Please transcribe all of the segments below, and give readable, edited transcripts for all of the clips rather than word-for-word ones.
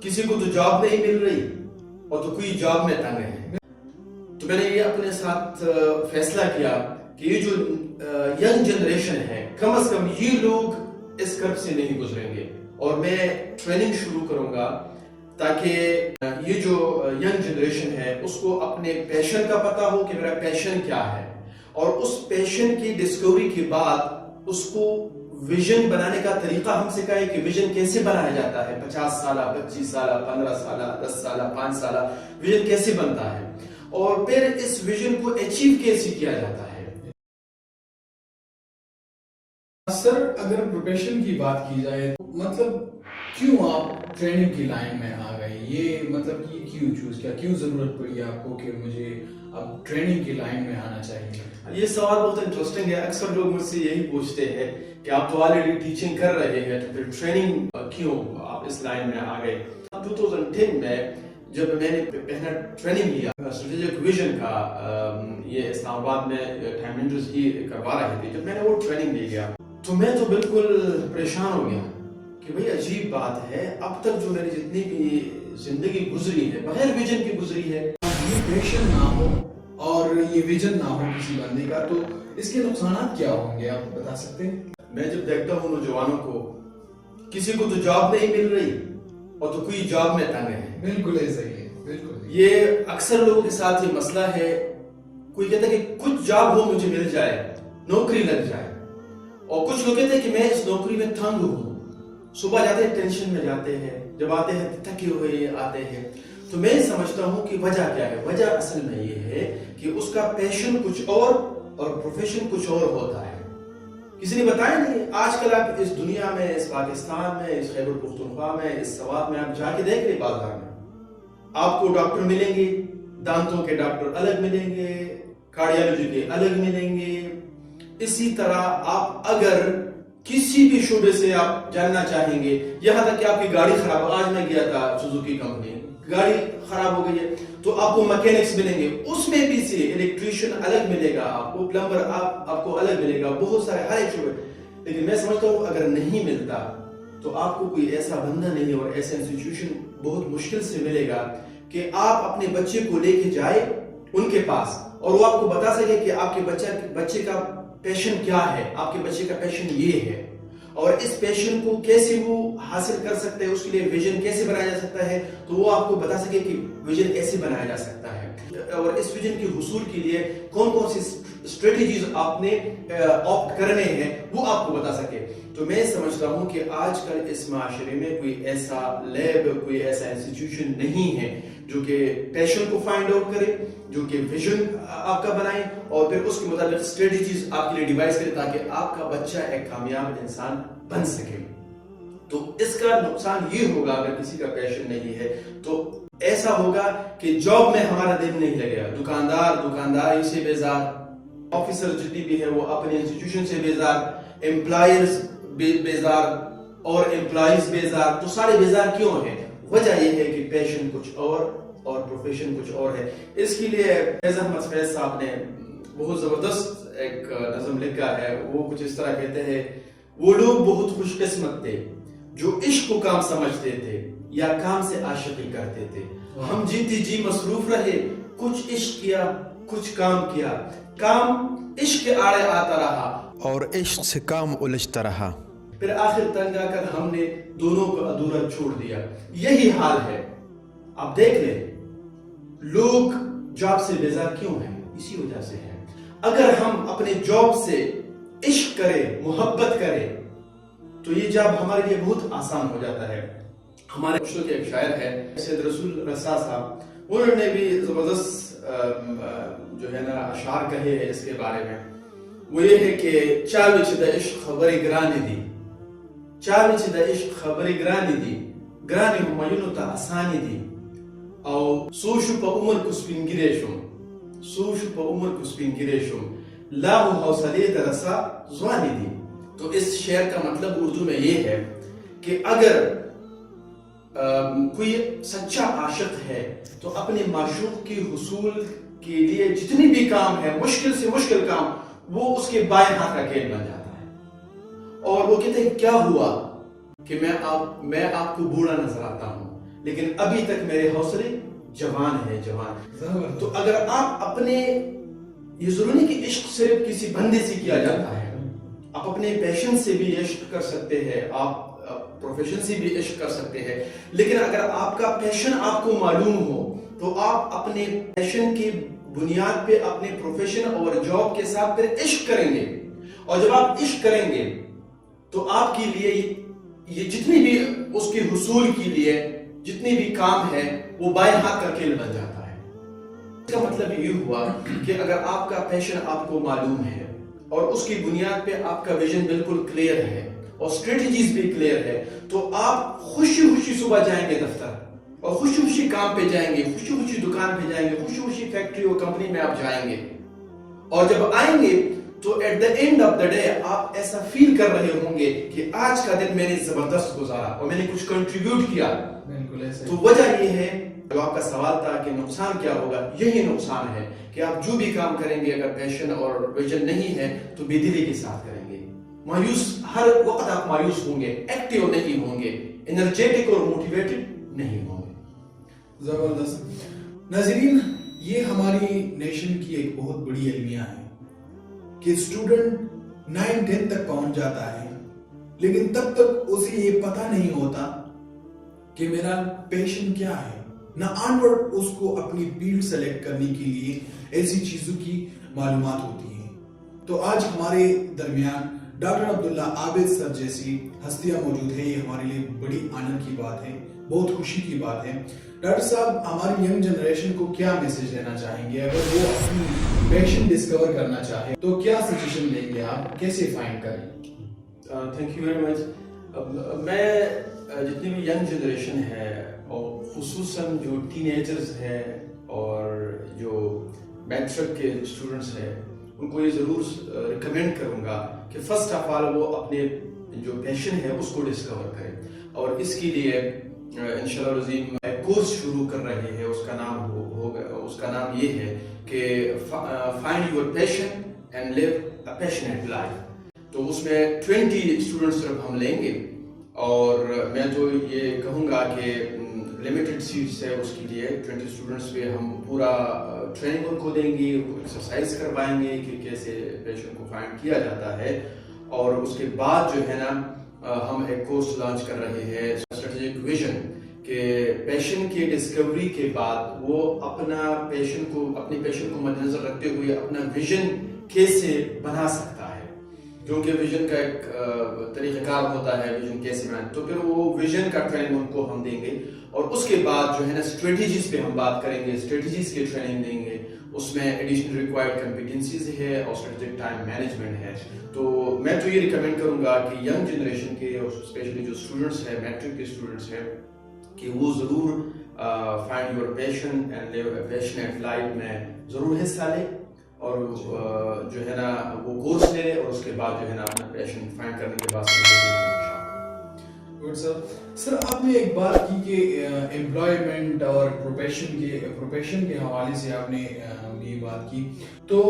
کسی کو تو جاب نہیں مل رہی اور تو کوئی جاب میں تنگ ہے. تو میں نے یہ اپنے ساتھ فیصلہ کیا کہ یہ جو ینگ جنریشن ہے کم از کم یہ لوگ اس کرب سے نہیں گزریں گے, اور میں ٹریننگ شروع کروں گا تاکہ یہ جو ینگ جنریشن ہے اس کو اپنے پیشن کا پتہ ہو کہ میرا پیشن کیا ہے, اور اس پیشن کی ڈسکوری کے بعد اس کو ویژن بنانے کا طریقہ ہم سکھائے کہ ویژن کیسے بنایا جاتا ہے. 50 سالہ 25 سالہ 15 سالہ 10 سالہ 5 سالہ ویژن کیسے بنتا ہے, اور پھر اس ویژن کو اچیو کیسے کیا جاتا ہے. سر اگر پروفیشن کی بات کی جائے تو مطلب کیوں آپ ٹریننگ کی لائن میں آ گئے, یہ مطلب یہ کیوں چوز کیا, کیوں ضرورت پڑی آپ کو کہ مجھے اب ٹریننگ کی لائن میں آنا چاہیے؟ یہ سوال بہت انٹرسٹنگ ہے. اکثر لوگ مجھ سے یہی پوچھتے ہیں کہ آپ تو آلریڈی ٹیچنگ کر رہے ہیں تو پھر ٹریننگ کیوں آپ اس لائن میں آ گئے. 2010 میں جب میں نے پہلا ٹریننگ لیا اسٹریٹجک ویژن کا, یہ اسلام آباد میں ٹائم مینیجرز ہی کروا رہے تھے, جب میں نے وہ ٹریننگ لے گیا تو میں تو بالکل پریشان ہو گیا کہ بھئی عجیب بات ہے, اب تک جو میری جتنی بھی زندگی گزری ہے بغیر ویژن کی گزری ہے. یہ پیشن نہ ہو اور یہ ویژن نہ ہو کسی بندے کا تو اس کے نقصانات کیا ہوں گے, آپ بتا سکتے ہیں؟ میں جب دیکھتا ہوں نوجوانوں کو, کسی کو تو جاب نہیں مل رہی اور تو کوئی جاب میں تنگ ہے. بالکل ایسا ہی ہے, بالکل. یہ اکثر لوگوں کے ساتھ یہ مسئلہ ہے, کوئی کہتا ہے کہ کچھ جاب ہو مجھے مل جائے, نوکری لگ جائے, اور کچھ لوگ کہتے ہیں کہ میں اس نوکری میں تنگ ہوں, صبح جاتے ہیں ٹینشن میں جاتے ہیں, جب آتے ہیں تھکے ہوئے آتے ہیں. تو میں سمجھتا ہوں کہ وجہ کیا ہے. وجہ اصل میں یہ ہے کہ اس کا پیشن کچھ اور پروفیشن کچھ اور ہوتا ہے. کسی نے بتایا نہیں. آج کل آپ اس دنیا میں, اس پاکستان میں, اس خیبر پختونخوا میں, اس سوات میں آپ جا کے دیکھ لیں بازار میں, آپ کو ڈاکٹر ملیں گے, دانتوں کے ڈاکٹر الگ ملیں گے, کارڈیالوجی کے الگ ملیں گے. اسی طرح آپ اگر کسی بھی شعبے سے آپ جاننا چاہیں گے, یہاں تک کہ آپ کی گاڑی خراب, آج میں گیا تھا سوزوکی کمپنی, گاڑی خراب ہو گئی ہے تو آپ کو میکینکس ملیں گے, اس میں بھی سے الیکٹریشین الگ ملے گا, آپ کو پلمبر آپ کو الگ ملے گا, بہت سارے ہر ایک شعبے. لیکن میں سمجھتا ہوں اگر نہیں ملتا تو آپ کو کوئی ایسا بندہ نہیں اور ایسا انسٹیٹیوشن بہت مشکل سے ملے گا کہ آپ اپنے بچے کو لے کے جائے ان کے پاس اور وہ آپ کو بتا سکے کہ آپ کے بچے کا پیشن کیا ہے, آپ کے بچے کا پیشن یہ ہے, اور اس پیشن کو کیسے وہ حاصل کر سکتے ہیں, اس کے لیے ویژن کیسے بنایا جا سکتا ہے, تو وہ آپ کو بتا سکے کہ ویژن کیسے بنایا جا سکتا ہے, اور اس ویژن کے حصول کے لیے کون کون سی اسٹریٹجیز آپ نے آپٹ کرنے ہیں وہ آپ کو بتا سکے. تو میں سمجھتا ہوں کہ آج کل اس معاشرے میں کوئی ایسا لیب, کوئی ایسا انسٹیٹیوشن نہیں ہے جو کہ پیشن کو فائنڈ آؤٹ کرے, جو کہ ویژن آپ کا بنائے اور پھر اس کے مطابق اسٹریٹجیز آپ کے لیے ڈیوائز کرے تاکہ آپ کا بچہ ایک کامیاب انسان بن سکے. تو اس کا نقصان یہ ہوگا اگر کسی کا پیشن نہیں ہے تو ایسا ہوگا کہ جاب میں ہمارا دل نہیں لگے گا, دکانداری سے بیزار, آفیسر جتنی بھی ہے وہ اپنے انسٹیٹیوشن سے بیزار, امپلائرز بیزار اور امپلائیز بیزار. تو سارے بیزار کیوں ہیں؟ وجہ یہ ہے کہ پیشن کچھ اور پروفیشن کچھ اور ہے. اس کے لیے فیض احمد فیض صاحب نے بہت زبردست ایک نظم لکھا ہے. وہ کچھ اس طرح کہتے ہیں, وہ لوگ بہت خوش قسمت تھے جو عشق کو کام سمجھتے تھے یا کام سے عاشقی کرتے تھے. ہم جیتی جی مصروف رہے, کچھ عشق کیا کچھ کام کیا, کام عشق کے آڑے آتا رہا اور عشق سے کام الجھتا رہا, پھر آخر تنگ آ کر ہم نے دونوں کو ادھورا چھوڑ دیا. یہی حال ہے. آپ دیکھ لیں لوگ جاب سے بیزار کیوں ہیں, اسی وجہ سے ہے. اگر ہم اپنے جاب سے عشق کریں, محبت کریں تو یہ جاب ہمارے لیے بہت آسان ہو جاتا ہے. ہمارے مشتوں کے ایک شاعر ہے سید رسول رسا صاحب, انہوں نے بھی زبردست جو ہے نا اشعار کہے ہیں اس کے بارے میں. وہ یہ ہے کہ چاوچ دا عشق خبری گرانی دی, چاوچ دا عشق خبری گرانی دی, گرانی ہمایونو تا آسانی دی, او سوشو پا عمر کو سپینگیرے شم, سوشو پا عمر کو سپینگیرے شم, لاہو حوصلے دا رسا زوانی دی. تو اس شعر کا مطلب اردو میں یہ ہے کہ اگر کوئی سچا عاشق ہے تو اپنے معشوق کی حصول کے لیے جتنی بھی کام ہے, مشکل سے مشکل کام, وہ اس کے بائیں ہاتھ کا کھیل بن جاتا ہے. اور وہ کہتے ہیں کیا ہوا کہ میں آپ کو بوڑھا نظر آتا ہوں, لیکن ابھی تک میرے حوصلے جوان ہیں، جوان. تو اگر آپ اپنے، یہ ضروری نہیں کہ عشق صرف کسی بندے سے کیا جاتا ہے، آپ اپنے پیشن سے بھی عشق کر سکتے ہیں، آپ پروفیشن سے بھی عشق کر سکتے ہیں. لیکن اگر آپ کا پیشن آپ کو معلوم ہو تو آپ اپنے پیشن کی بنیاد پہ اپنے پروفیشن اور جاب کے ساتھ پھر عشق کریں گے. اور جب آپ عشق کریں گے تو آپ کے لیے یہ جتنی بھی اس کے حصول کے لیے جتنی بھی کام ہے وہ بائیں ہاتھ کا کھیل بن جاتا ہے. اس کا مطلب یہ ہوا کہ اگر آپ کا پیشن آپ کو معلوم ہے اور اس کی بنیاد پہ آپ کا ویژن بالکل کلیئر ہے اور اسٹریٹجیز بھی کلیئر ہے، تو آپ خوشی خوشی صبح جائیں گے دفتر اور خوشی خوشی کام پہ جائیں گے، خوشی خوشی دکان پہ جائیں گے، خوشی خوشی فیکٹری اور کمپنی میں آپ جائیں گے. اور جب آئیں گے تو at the end of the day آپ ایسا فیل کر رہے ہوں گے کہ آج کا دن میں نے زبردست گزارا اور میں نے کچھ کنٹریبیوٹ کیا. تو وجہ یہ ہے، جو آپ کا سوال تھا کہ نقصان کیا ہوگا، یہی نقصان ہے کہ آپ جو بھی کام کریں گے اگر پیشن اور ویژن نہیں ہے تو بے دلی کے ساتھ کریں گے. مایوس ہر وقت آپ مایوس ہوں گے، ایکٹیو نہیں ہوں گے، انرجیٹک اور موٹیویٹڈ نہیں ہوں گے. زبردست. ناظرین، یہ ہماری نیشن کی ایک بہت بڑی المیہ ہے کہ اسٹوڈنٹ 9-10 تک پہنچ جاتا ہے لیکن تب تک اسے یہ پتہ نہیں ہوتا کہ میرا پیشن کیا ہے، نہ آنورڈ اس کو اپنی فیلڈ سلیکٹ کرنے کے لیے ایسی چیزوں کی معلومات ہوتی ہیں. تو آج ہمارے درمیان ڈاکٹر عبداللہ عابد سر جیسی ہستیاں موجود ہیں. یہ ہمارے لیے بڑی آنر کی بات ہے، بہت خوشی کی بات ہے. ڈاکٹر صاحب، ہماری ینگ جنریشن کو کیا میسج دینا چاہیں گے؟ اگر وہ اپنی پیشن ڈسکور کرنا چاہے تو کیا سجیشن دیں گے آپ؟ کیسے فائنڈ کریں؟ Thank you very much. میں جتنی بھی ینگ جنریشن ہے اور خصوصاً جو ٹین ایجرز ہیں اور جو میٹرک کے اسٹوڈنٹس ہیں ان کو یہ ضرور ریکمینڈ کروں گا کہ فرسٹ آف آل وہ اپنے جو پیشن ہے اس کو ڈسکور کریں. اور اس کے لیے انشاءاللہ العظیم ایک کورس شروع کر رہے ہیں. اس کا نام یہ ہے کہ find your passion and live a passionate life. تو اس میں 20 اسٹوڈنٹس صرف ہم لیں گے اور میں تو یہ کہوں گا کہ لمیٹڈ سیٹس ہے اس کے لیے. 20 اسٹوڈنٹس پہ ہم پورا ٹریننگ ان کو دیں گے، ایکسرسائز کروائیں گے کہ کیسے پیشن کو فائنڈ کیا جاتا ہے. اور اس کے بعد جو ہے نا ہم ایک کورس لانچ کر رہے ہیں اسٹریٹجک ویژن، کہ پیشن کی ڈسکوری کے بعد وہ اپنے پیشن کو مد نظر رکھتے ہوئے اپنا ویژن کیسے بنا سکتا ہے. کیونکہ ویژن کا ایک طریقہ کار ہوتا ہے ویژن کیسے بنائیں. تو پھر وہ ویژن کا ٹریننگ ان کو ہم دیں گے اور اس کے بعد جو ہے نا اسٹریٹجیز پہ ہم بات کریں گے، اسٹریٹجیز کی ٹریننگ دیں گے. اس میں ایڈیشنل ریکوائرڈ کمپیٹنسیز ہے اور اسٹریٹجک ٹائم مینجمنٹ ہے. تو میں تو یہ ریکمینڈ کروں گا کہ ینگ جنریشن کے اور اسپیشلی جو اسٹوڈنٹس ہیں، میٹرک کے اسٹوڈنٹس ہیں، کہ وہ ضرور find your passion and live a passionate life میں ضرور حصہ لیں اور جو ہے نا وہ کورس لے اور اس کے بعد جو ہے نا اپنا پیشن فائنڈ کرنے کے بعد سر آپ نے ایک بات کی کہ امپلائمنٹ اور پروفیشن کے حوالے سے آپ نے یہ بات کی. تو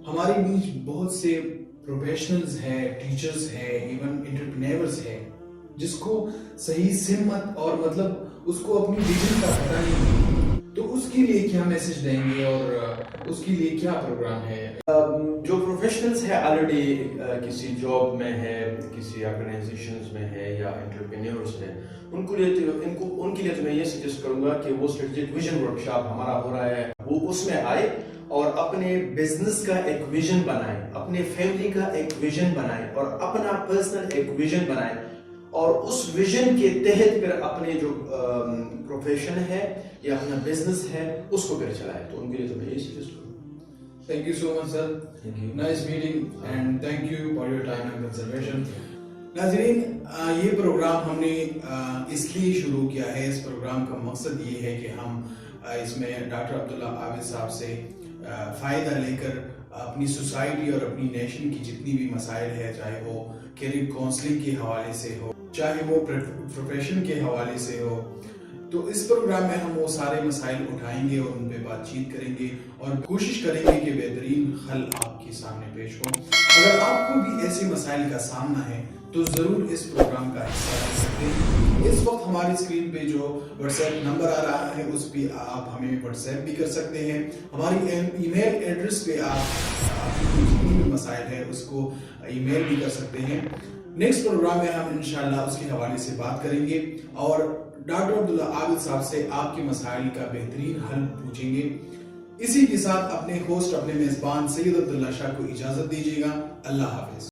ہمارے بیچ بہت سے پروفیشنلز ہیں، ٹیچرز ہیں، ایون انٹرپرینورز ہیں جس کو صحیح سمت اور مطلب اس کو اپنی ویژن کا پتہ نہیں. تو اس کے لیے کیا میسج دیں گے اور اس کے لیے کیا پروگرام ہے؟ جو پروفیشنلز ہیں آلریڈی کسی جاب میں ہے، کسی آرگنائزیشنز میں ہے یا انٹرپرینورز ہیں، ان کے لیے تو میں یہ سجیسٹ کروں گا کہ وہ اسٹریٹجک ویژن ورکشاپ ہمارا ہو رہا ہے، وہ اس میں آئے اور اپنے بزنس کا ایک ویژن بنائیں، اپنے فیملی کا ایک ویژن بنائیں اور اپنا پرسنل ایک ویژن بنائیں اور اس ویژن کے تحت پھر اپنے جو پروفیشن ہے یا اپنا بزنس ہے اس کو پھر چلائیں. تو ان کے لیے تو میں یہی سجیسٹ کروں. Thank you so much sir. Nice meeting and thank you for your time and consideration. ناظرین، یہ پروگرام ہم نے اس لیے شروع کیا ہے. اس پروگرام کا مقصد یہ ہے کہ ہم اس میں ڈاکٹر عبداللہ عابد صاحب سے فائدہ لے کر اپنی سوسائٹی اور اپنی نیشن کی جتنی بھی مسائل ہے، چاہے وہ کیریئر کاؤنسلنگ کے حوالے سے ہو، چاہے وہ پروفیشن کے حوالے سے ہو، تو اس پروگرام میں ہم وہ سارے مسائل اٹھائیں گے اور ان پہ بات چیت کریں گے اور کوشش کریں گے کہ بہترین حل آپ کے سامنے پیش ہو. اگر آپ کو بھی ایسے مسائل کا سامنا ہے تو ضرور اس پروگرام کا حصہ لے سکتے ہیں. اس وقت ہماری اسکرین پہ جو واٹس ایپ نمبر آ رہا ہے اس پہ آپ ہمیں واٹس ایپ بھی کر سکتے ہیں. ہماری ای میل ایڈریس پہ آپ جتنی بھی مسائل ہیں اس کو ای میل بھی کر سکتے ہیں. نیکسٹ پروگرام میں ہم انشاءاللہ اس کے حوالے سے بات کریں گے اور ڈاکٹر عبداللہ عابد صاحب سے آپ کے مسائل کا بہترین حل پوچھیں گے. اسی کے ساتھ اپنے ہوسٹ اپنے میزبان سید عبداللہ شاہ کو اجازت دیجیے گا. اللہ حافظ.